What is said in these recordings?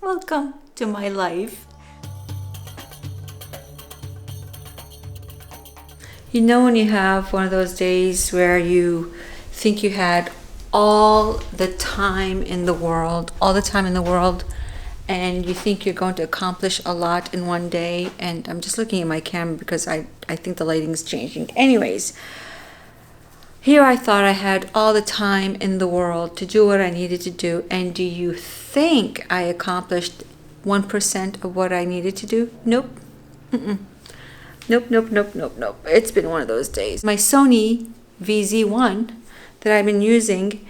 Welcome to my life. You know when you have one of those days where you think you had all the time in the world, and you think you're going to accomplish a lot in one day, and I'm just looking at my camera because I think the lighting's changing. Anyways, here I thought I had all the time in the world to do what I needed to do, and do you think I accomplished 1% of what I needed to do? Nope. Nope. It's been one of those days. My Sony VZ1 that I've been using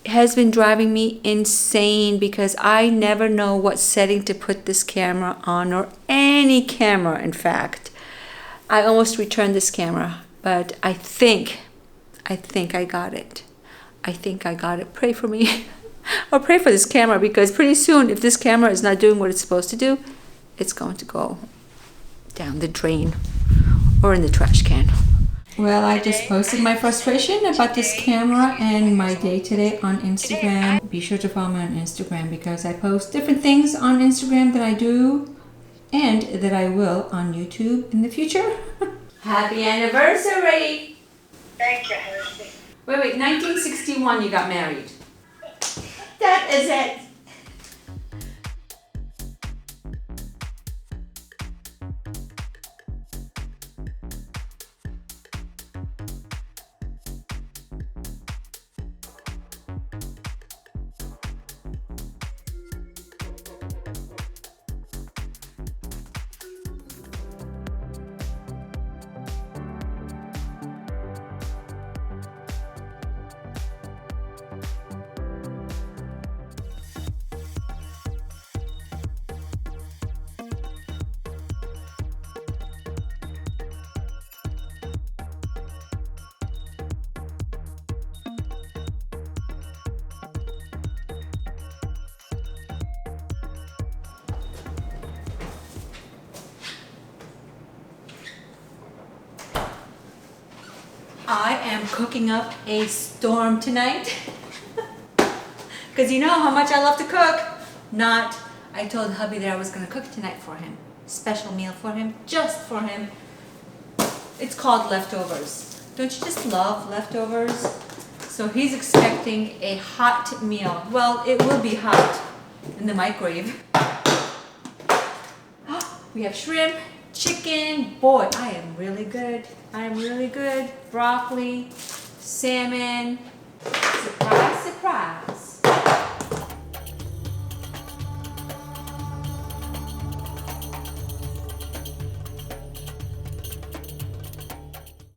has been driving me insane because I never know what setting to put this camera on, or any camera, in fact. I almost returned this camera, but I think I got it. I think I got it. Pray for me. Or pray for this camera, because pretty soon, if this camera is not doing what it's supposed to do, it's going to go down the drain or in the trash can. Well, I just posted my frustration about this camera and my day today on Instagram. Be sure to follow me on Instagram because I post different things on Instagram that I do and that I will on YouTube in the future. Happy anniversary! Thank you, Hevin. Wait, 1961 you got married. That is it. I am cooking up a storm tonight. Because you know how much I love to cook. I told hubby that I was going to cook tonight for him. Special meal for him, just for him. It's called leftovers. Don't you just love leftovers? So he's expecting a hot meal. Well, it will be hot in the microwave. We have shrimp, chicken. Boy, I am really good. Broccoli, salmon. Surprise, surprise.